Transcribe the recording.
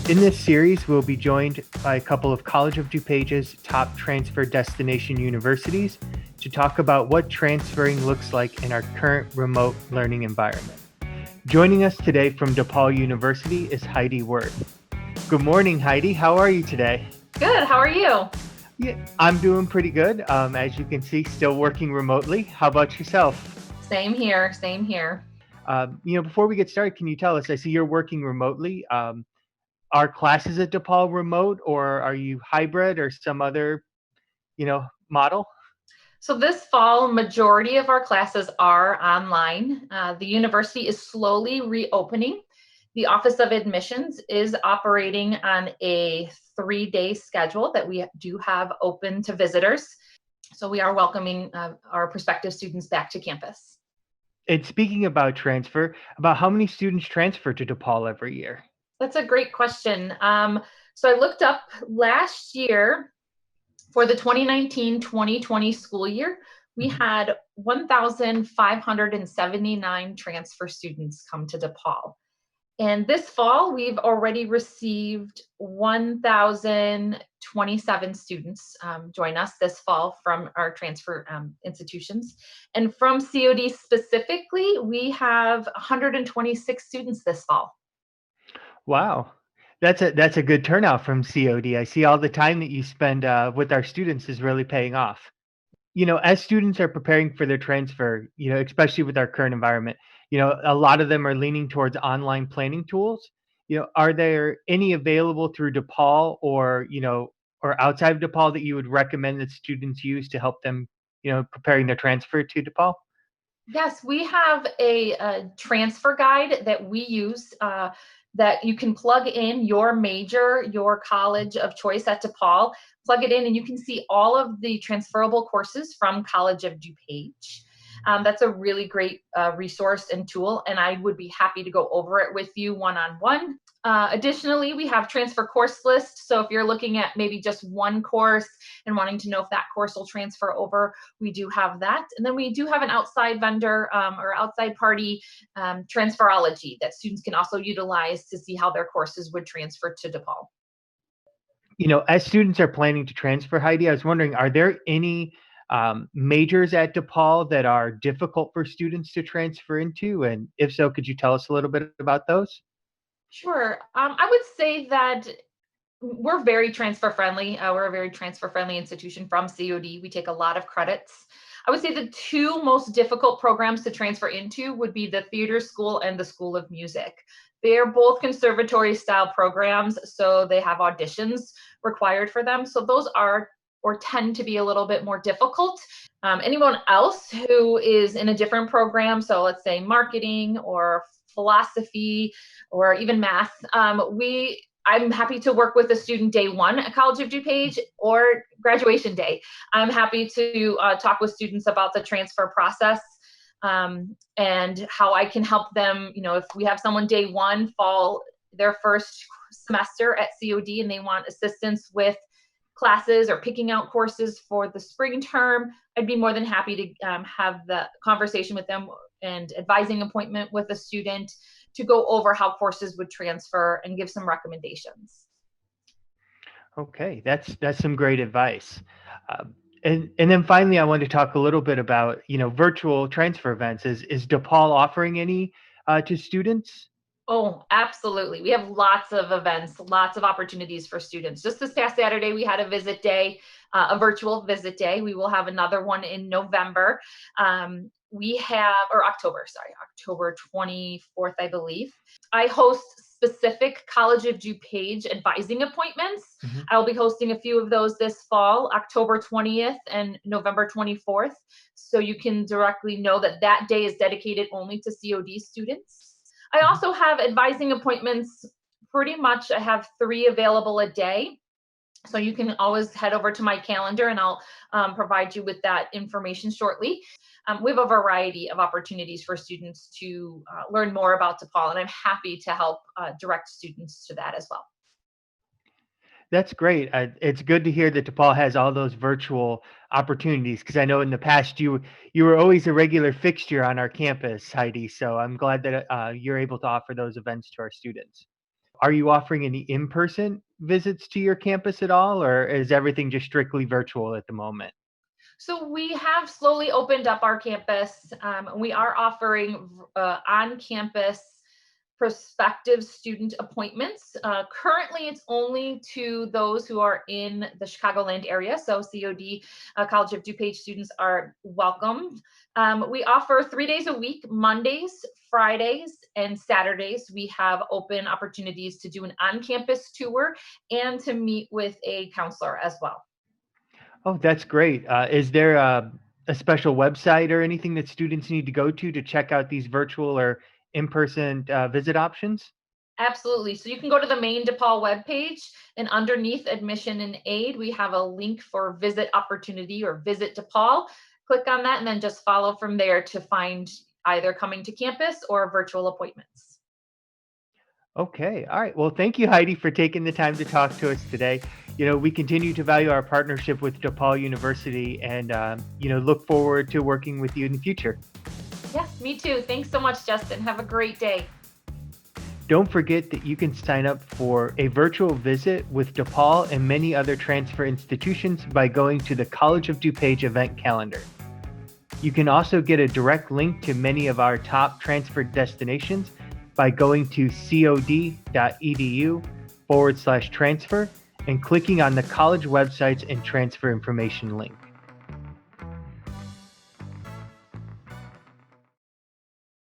In this series, we'll be joined by a couple of College of DuPage's top transfer destination universities to talk about what transferring looks like in our current remote learning environment. Joining us today from DePaul University is Heidi Worth. Good morning, Heidi. How are you today? Good. How are you? Yeah, I'm doing pretty good. As you can see, still working remotely. How about yourself? Same here. Same here. Before we get started, can you tell us? I see you're working remotely. Are classes at DePaul remote, or are you hybrid or some other, model? So this fall, majority of our classes are online. The university is slowly reopening. The Office of Admissions is operating on a 3-day schedule that we do have open to visitors. So we are welcoming our prospective students back to campus. And speaking about transfer, about how many students transfer to DePaul every year? That's a great question. So I looked up last year for the 2019-2020 school year, we had 1,579 transfer students come to DePaul. And this fall, we've already received 1,027 students join us this fall from our transfer institutions. And from COD specifically, we have 126 students this fall. Wow. That's a good turnout from COD. I see all the time that you spend with our students is really paying off. As students are preparing for their transfer, especially with our current environment, a lot of them are leaning towards online planning tools. Are there any available through DePaul or outside of DePaul that you would recommend that students use to help them, preparing their transfer to DePaul? Yes, we have a transfer guide that we use that you can plug in your major, your college of choice at DePaul, plug it in, and you can see all of the transferable courses from College of DuPage. That's a really great resource and tool, and I would be happy to go over it with you one-on-one. Additionally, we have transfer course lists. So if you're looking at maybe just one course and wanting to know if that course will transfer over, we do have that. And then we do have an outside vendor or outside party transferology that students can also utilize to see how their courses would transfer to DePaul. As students are planning to transfer, Heidi, I was wondering, are there any majors at DePaul that are difficult for students to transfer into? And if so, could you tell us a little bit about those? Sure. I would say that we're very transfer friendly. We're a very transfer friendly institution from COD. We take a lot of credits. I would say the two most difficult programs to transfer into would be the theater school and the School of Music. They're both conservatory style programs, so they have auditions required for them. So those are or tend to be a little bit more difficult. Anyone else who is in a different program, so let's say marketing or philosophy or even math, I'm happy to work with a student day one at College of DuPage or graduation day. I'm happy to talk with students about the transfer process and how I can help them. If we have someone day one fall their first semester at COD and they want assistance with classes or picking out courses for the spring term, I'd be more than happy to have the conversation with them and advising appointment with a student to go over how courses would transfer and give some recommendations. Okay, that's some great advice. And then finally, I wanted to talk a little bit about virtual transfer events. Is DePaul offering any to students? Oh, absolutely. We have lots of events, lots of opportunities for students. Just this past Saturday, we had a visit day, a virtual visit day. We will have another one in November. Or October 24th, I believe. I host specific College of DuPage advising appointments. Mhm. I will be hosting a few of those this fall, October 20th and November 24th. So you can directly know that that day is dedicated only to COD students. I Mhm. also have advising appointments. Pretty much, I have 3 available a day. So you can always head over to my calendar and I'll provide you with that information shortly. We have a variety of opportunities for students to learn more about DePaul, and I'm happy to help direct students to that as well. That's great. It's good to hear that DePaul has all those virtual opportunities because I know in the past you were always a regular fixture on our campus, Heidi. So I'm glad that you're able to offer those events to our students. Are you offering any in-person visits to your campus at all, or is everything just strictly virtual at the moment? So we have slowly opened up our campus. We are offering on-campus prospective student appointments. Currently, it's only to those who are in the Chicagoland area. So COD, College of DuPage students are welcomed. We offer 3 days a week, Mondays, Fridays, and Saturdays. We have open opportunities to do an on-campus tour and to meet with a counselor as well. Oh, that's great. Is there a special website or anything that students need to go to check out these virtual or in-person visit options? Absolutely. So you can go to the main DePaul webpage, and underneath admission and aid, we have a link for visit opportunity or visit DePaul. Click on that and then just follow from there to find either coming to campus or virtual appointments. Okay. All right. Well, thank you, Heidi, for taking the time to talk to us today. We continue to value our partnership with DePaul University and, look forward to working with you in the future. Yes, me too. Thanks so much, Justin. Have a great day. Don't forget that you can sign up for a virtual visit with DePaul and many other transfer institutions by going to the College of DuPage event calendar. You can also get a direct link to many of our top transfer destinations by going to cod.edu/transfer and clicking on the college websites and transfer information link.